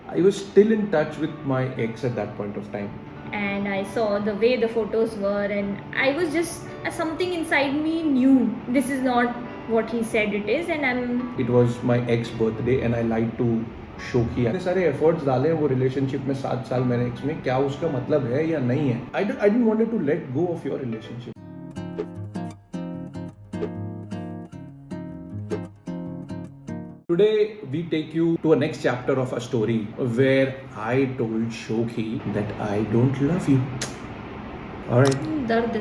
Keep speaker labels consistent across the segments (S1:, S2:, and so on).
S1: I was still in touch with my ex at that point of time.
S2: And I saw the way the photos were, and I was just something inside me knew this is not what he said it is, and
S1: It was my ex birthday and I lied to शोकी इतने सारे efforts डाले हैं वो relationship में 7 साल मेरे x में, क्या उसका मतलब है या नहीं है? I didn't wanted to let go of your relationship. Today we take you to a next chapter of a story where I told Shokhi that I don't love you. Alright.
S2: Dard.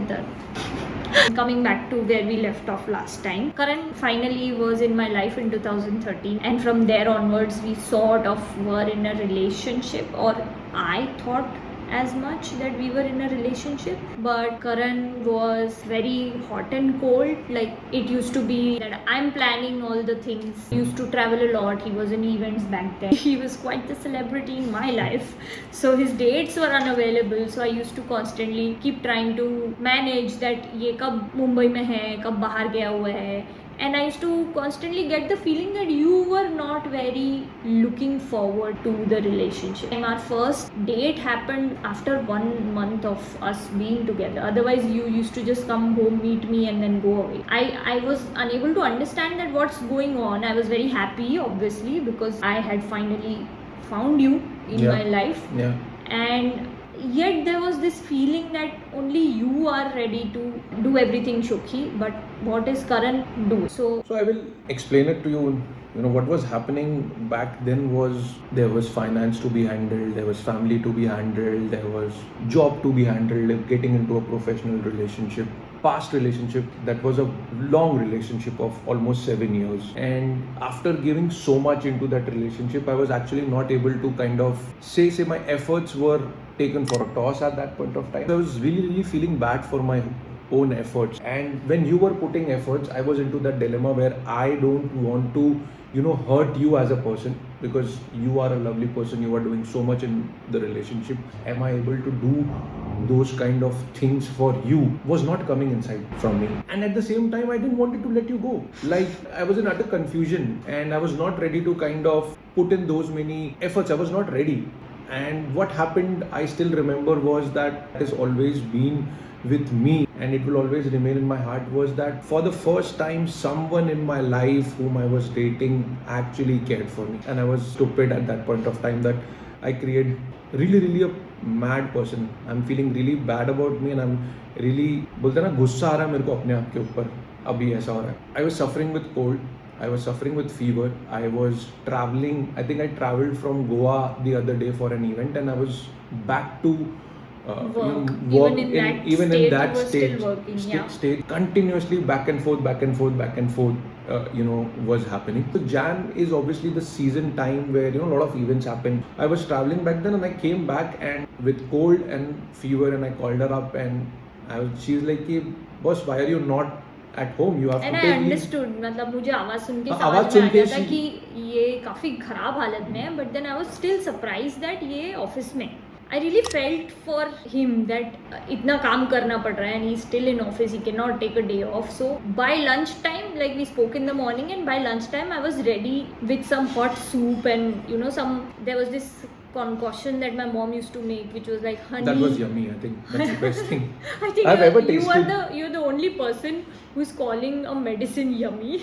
S2: Coming back to where we left off last time, Karan finally was in my life in 2013, and from there onwards we sort of were in a relationship, or I thought as much that we were in a relationship. But Karan was very hot and cold. Like, it used to be that I'm planning all the things. He used to travel a lot. He was in events back then. He was quite the celebrity in my life. So his dates were unavailable. So I used to constantly keep trying to manage that ये कब मुंबई में है, कब बाहर गया हुआ है. And I used to constantly get the feeling that you were not very looking forward to the relationship. And our first date happened after 1 month of us being together. Otherwise, you used to just come home, meet me, and then go away. I was unable to understand that what's going on. I was very happy, obviously, because I had finally found you in my life.
S1: Yeah.
S2: And yet there was this feeling that only you are ready to do everything, Shokhi, but what is Karan do?
S1: So I will explain it to you. You know, what was happening back then was there was finance to be handled, there was family to be handled, there was job to be handled, getting into a professional relationship, past relationship that was a long relationship of almost 7 years. And after giving so much into that relationship, I was actually not able to kind of say my efforts were taken for a toss at that point of time. I was really feeling bad for my own efforts, and when you were putting efforts, I was into that dilemma where I don't want to hurt you as a person, because you are a lovely person, you are doing so much in the relationship. Am I able to do those kind of things for you? Was not coming inside from me. And at the same time, I didn't want to let you go. Like, I was in utter confusion and I was not ready to kind of put in those many efforts. I was not ready. And what happened, I still remember, was that it has always been with me and it will always remain in my heart, was that for the first time someone in my life whom I was dating actually cared for me. And I was stupid at that point of time that I created really a mad person. I'm feeling really bad about me and I'm really, बोलते ना, गुस्सा आ रहा है मेरे को अपने आप के ऊपर, अभी ऐसा हो रहा है. I was suffering with cold, I was suffering with fever. I was traveling. I think I traveled from Goa the other day for an event, and I was back to
S2: work.
S1: Work
S2: Even in that state, you were still working.
S1: State continuously back and forth, was happening. So Jan is obviously the season time where a lot of events happen. I was traveling back then, and I came back and with cold and fever, and I called her up, and she's like, "Hey, boss, why are you not at home? You have
S2: and
S1: to
S2: I
S1: take
S2: understood, मतलब मुझे आवाज सुन के
S1: आवाज
S2: समझ में
S1: सुन
S2: आ
S1: के
S2: गया था कि ये काफी खराब हालत में है. But then I was still surprised that ये ऑफिस में. I really felt for him that इतना काम करना पड़ रहा है and he's still in office, he cannot take a day off. So by lunchtime, like we spoke in the morning, and by lunchtime I was ready with some hot soup and there was this concoction that my mom used to make, which was like honey.
S1: That was yummy. I think that's the best thing
S2: I think
S1: I've ever tasted.
S2: You're the only person who's calling a medicine yummy.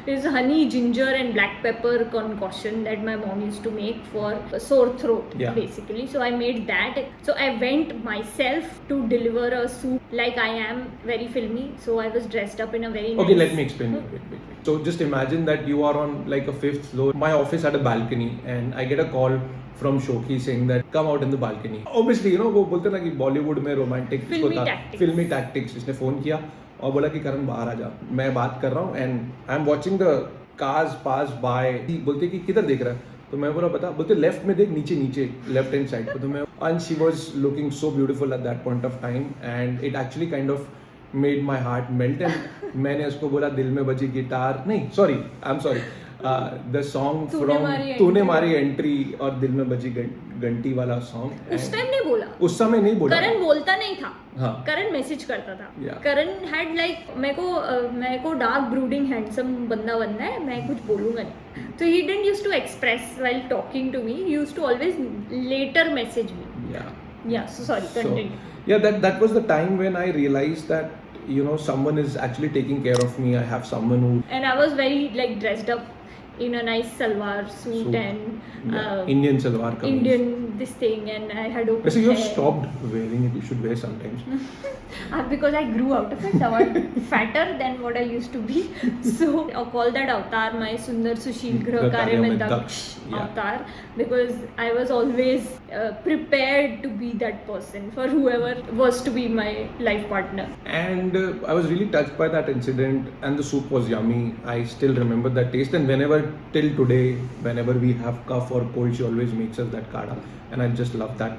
S2: There's honey, ginger, and black pepper concoction that my mom used to make for a sore throat, basically. So I made that. So I went myself to deliver a soup. Like, I am very filmy, so I was dressed up in a very
S1: Okay,
S2: nice...
S1: let me explain. Wait. So just imagine that you are on like a 5th floor. My office had a balcony, and I get a call from Shokhi saying that come out in the balcony. Obviously, वो बोलते ना कि बॉलीवुड में romantic फिल्मी tactics. इसने phone किया और बोला कि करण बाहर आ जा, मैं बात कर रहा हूँ and I am watching the cars pass by. बोलते कि किधर देख रहा है, तो मैं बोला बता. बोलते लेफ्ट में देख, नीचे लेफ्ट हैंड साइड. तो मैं, and she was looking so beautiful at that point of time, and it actually kind of made my heart melt. And मैंने उसको बोला दिल में बजी गिटार, नहीं sorry, I am sorry, The song
S2: तूने
S1: from
S2: मारी
S1: तूने
S2: entry.
S1: मारी एंट्री और दिल में बजी घंटी वाला सॉन्ग
S2: उस टाइम नहीं बोला,
S1: उस समय नहीं बोला
S2: करण बोलता नहीं था,
S1: हाँ
S2: करण मैसेज करता था.
S1: Yeah.
S2: करण हैड लाइक मेरे को डार्क ब्रूडिंग हैंडसम बंदा बनना है, मैं कुछ बोलूंगा नहीं. तो he didn't use to express while talking to me, he use to always letter message me.
S1: yeah
S2: so sorry, continue.
S1: yeah that was the time when I realized that someone is actually taking care of me. I have someone who
S2: And I was very like dressed up in a nice salwar suit and
S1: Indian salwar kameez.
S2: Indian this thing, and I had open
S1: Actually, you have
S2: hair.
S1: stopped wearing it. You should wear sometimes.
S2: Because I grew out of it. I was fatter than what I used to be. So I call that avatar my Sundar Sushil Grah Karya Mein Daksh avatar, because I was always prepared to be that person for whoever was to be my life partner.
S1: And I was really touched by that incident, and the soup was yummy. I still remember that taste, and whenever till today, whenever we have cough or cold, she always makes us that kada, and I just love that.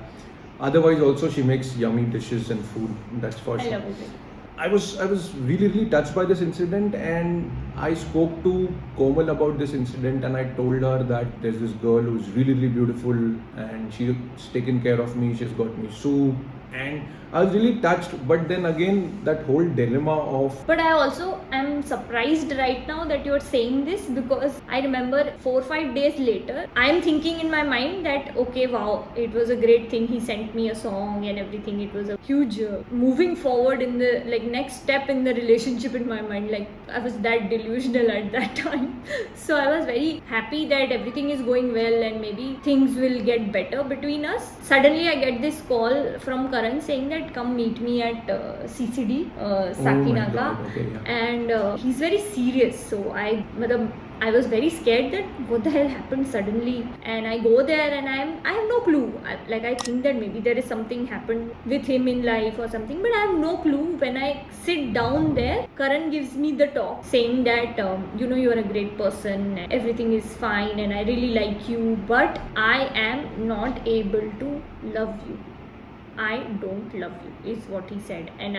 S1: Otherwise also she makes yummy dishes and food, that's for
S2: I
S1: sure.
S2: love it.
S1: I was really touched by this incident, and I spoke to Komal about this incident, and I told her that there's this girl who's really beautiful, and she's taken care of me, she's got me soup, and I was really touched. But then again, that whole dilemma of
S2: But I also am surprised right now that you're saying this, because I remember 4 or 5 days later, I'm thinking in my mind that okay, wow, it was a great thing. He sent me a song and everything. It was a huge moving forward in the next step in the relationship in my mind. Like I was that delusional at that time. So I was very happy that everything is going well and maybe things will get better between us. Suddenly I get this call from Karan saying that come meet me at CCD, Sakinaka.
S1: God, okay, yeah.
S2: And he's very serious. So I was very scared that what the hell happened suddenly. And I go there and I have no clue. I think that maybe there is something happened with him in life or something, but I have no clue. When I sit down there, Karan gives me the talk saying that you are a great person, everything is fine, and I really like you, but I am not able to love you. I don't love you, is what he said. And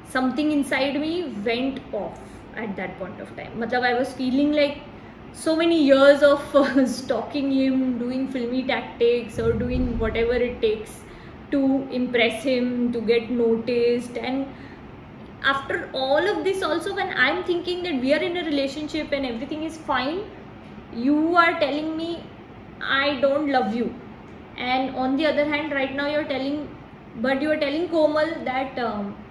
S2: something inside me went off at that point of time. I was feeling like so many years of stalking him, doing filmy tactics or doing whatever it takes to impress him, to get noticed. And after all of this also, when I'm thinking that we are in a relationship and everything is fine, you are telling me I don't love you. And on the other hand, right now you are telling Komal that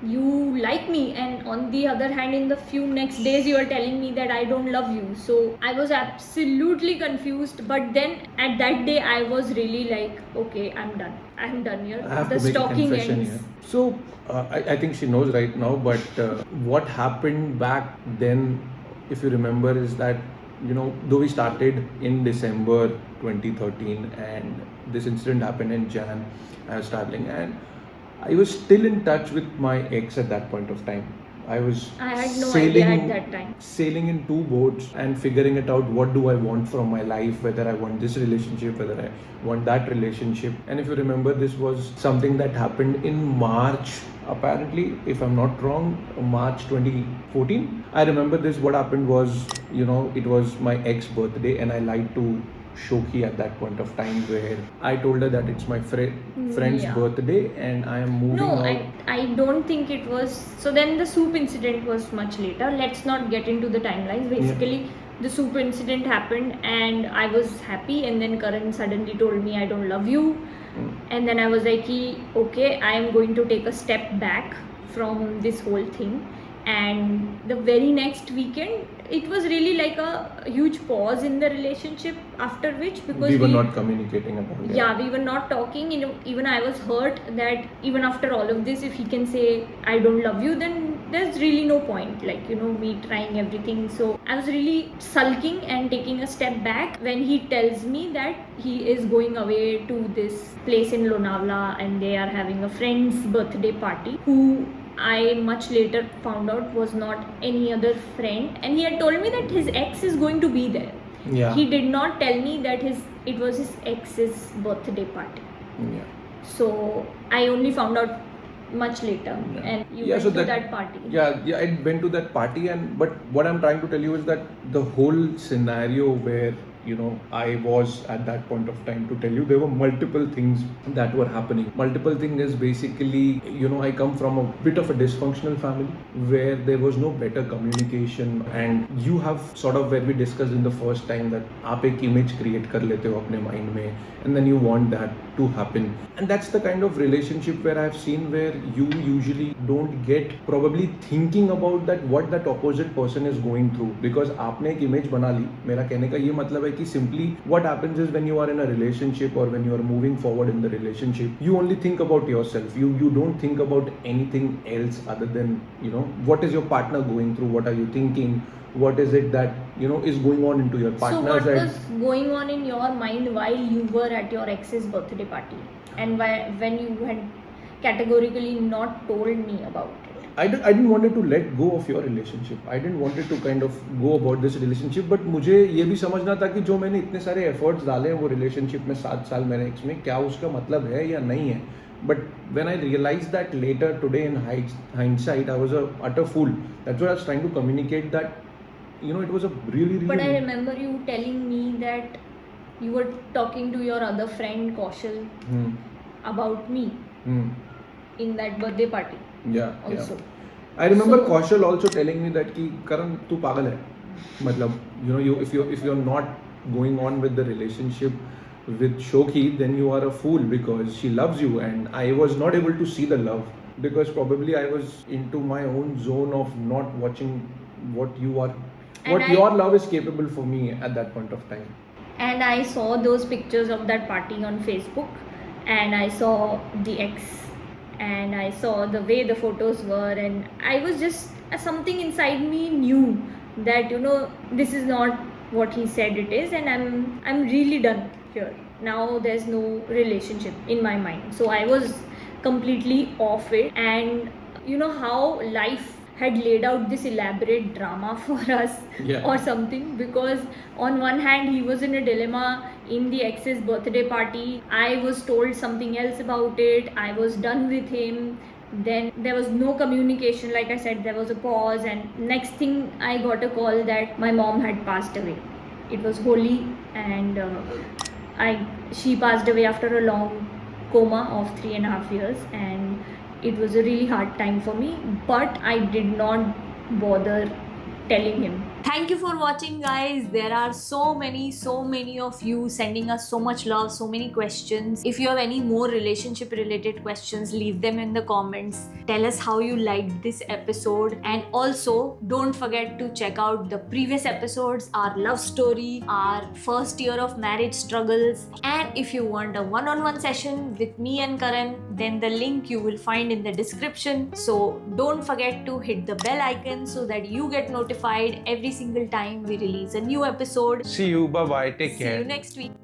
S2: you like me, and on the other hand, in the few next days you are telling me that I don't love you. So I was absolutely confused. But then at that day I was really like, okay, I'm done here.
S1: I have
S2: The
S1: to make a
S2: stalking
S1: confession
S2: ends.
S1: here. So I think she knows right now, but what happened back then, if you remember, is that though we started in December 2013 and this incident happened in Jan, I was traveling and I was still in touch with my ex at that point of time. I
S2: had no idea at that time.
S1: Sailing in two boats and figuring it out, what do I want from my life, whether I want this relationship, whether I want that relationship. And if you remember, this was something that happened in March, apparently, if I'm not wrong, March 2014. I remember this, what happened was, it was my ex birthday and I lied to Shoki at that point of time, where I told her that it's my friend's
S2: Yeah.
S1: birthday and I am moving
S2: No,
S1: out.
S2: I don't think it was. So then the soup incident was much later. Let's not get into the timelines. Basically, the soup incident happened and I was happy, and then Karan suddenly told me I don't love you. And then I was like, okay, I am going to take a step back from this whole thing. And the very next weekend, it was really like a huge pause in the relationship, after which, because
S1: we were not communicating about it.
S2: Yeah, we were not talking. Even I was hurt that even after all of this, if he can say I don't love you, then there's really no point, me trying everything. So I was really sulking and taking a step back when he tells me that he is going away to this place in Lonavala and they are having a friend's birthday party, who I much later found out was not any other friend, and he had told me that his ex is going to be there.
S1: Yeah.
S2: He did not tell me that it was his ex's birthday party.
S1: Yeah.
S2: So I only found out much later,
S1: Yeah.
S2: and you
S1: Yeah,
S2: went
S1: so
S2: to that party.
S1: Yeah, I went to that party, and but what I'm trying to tell you is that the whole scenario where I was at that point of time, to tell you, there were multiple things that were happening. Multiple thing is basically, I come from a bit of a dysfunctional family where there was no better communication, and you have sort of, where we discussed in the first time, that आप एक image create कर लेते हो अपने mind में, and then you want that to happen, and that's the kind of relationship where I've seen where you usually don't get probably thinking about that what that opposite person is going through, because आपने एक image बना ली. मेरा कहने का ये मतलब है कि simply what happens is, when you are in a relationship or when you are moving forward in the relationship, you only think about yourself. You don't think about anything else other than what is your partner going through, what are you thinking, what is it that is going on into your
S2: So
S1: partner's
S2: what
S1: head.
S2: was going on in your mind while you were at your ex's birthday party, and when you had categorically not told me about it?
S1: I didn't wanted to let go of your relationship. I didn't wanted to kind of go about this relationship, but मुझे ये भी समझना था कि जो मैंने इतने सारे efforts डाले हैं वो relationship में 7 साल मेरे ex में, क्या उसका मतलब है या नहीं है. But when I realized that later today in hindsight, I was a utter fool. That's what I was trying to communicate, that it was a really
S2: But I remember you telling me that you were talking to your other friend Kaushal
S1: Hmm.
S2: about me
S1: Hmm.
S2: in that birthday party
S1: Yeah.
S2: also.
S1: Yeah. I remember
S2: So-
S1: Kaushal also telling me that कि Karan तू पागल है. मतलब if you're not going on with the relationship with Shoki, then you are a fool, because she loves you, and I was not able to see the love, because probably I was into my own zone of not watching what your love is capable for me at that point of time.
S2: And I saw those pictures of that party on Facebook, and I saw the ex, and I saw the way the photos were, and I was just something inside me knew that this is not what he said it is, and I'm really done here. Now there's no relationship in my mind, so I was completely off it. And how life had laid out this elaborate drama for us,
S1: Yeah.
S2: or something, because on one hand he was in a dilemma in the ex's birthday party, I was told something else about it, I was done with him, then there was no communication, like I said, there was a pause, and next thing I got a call that my mom had passed away. It was Holi, and she passed away after a long coma of 3.5 years, and it was a really hard time for me, but I did not bother telling him. Thank you for watching, guys. There are so many of you sending us so much love, so many questions. If you have any more relationship related questions, leave them in the comments. Tell us how you liked this episode, and also don't forget to check out the previous episodes, our love story, our first year of marriage struggles. And if you want a one-on-one session with me and Karan, then the link you will find in the description. So don't forget to hit the bell icon so that you get notified every single time we release a new episode.
S1: See you. Bye bye. Take care.
S2: See you next week.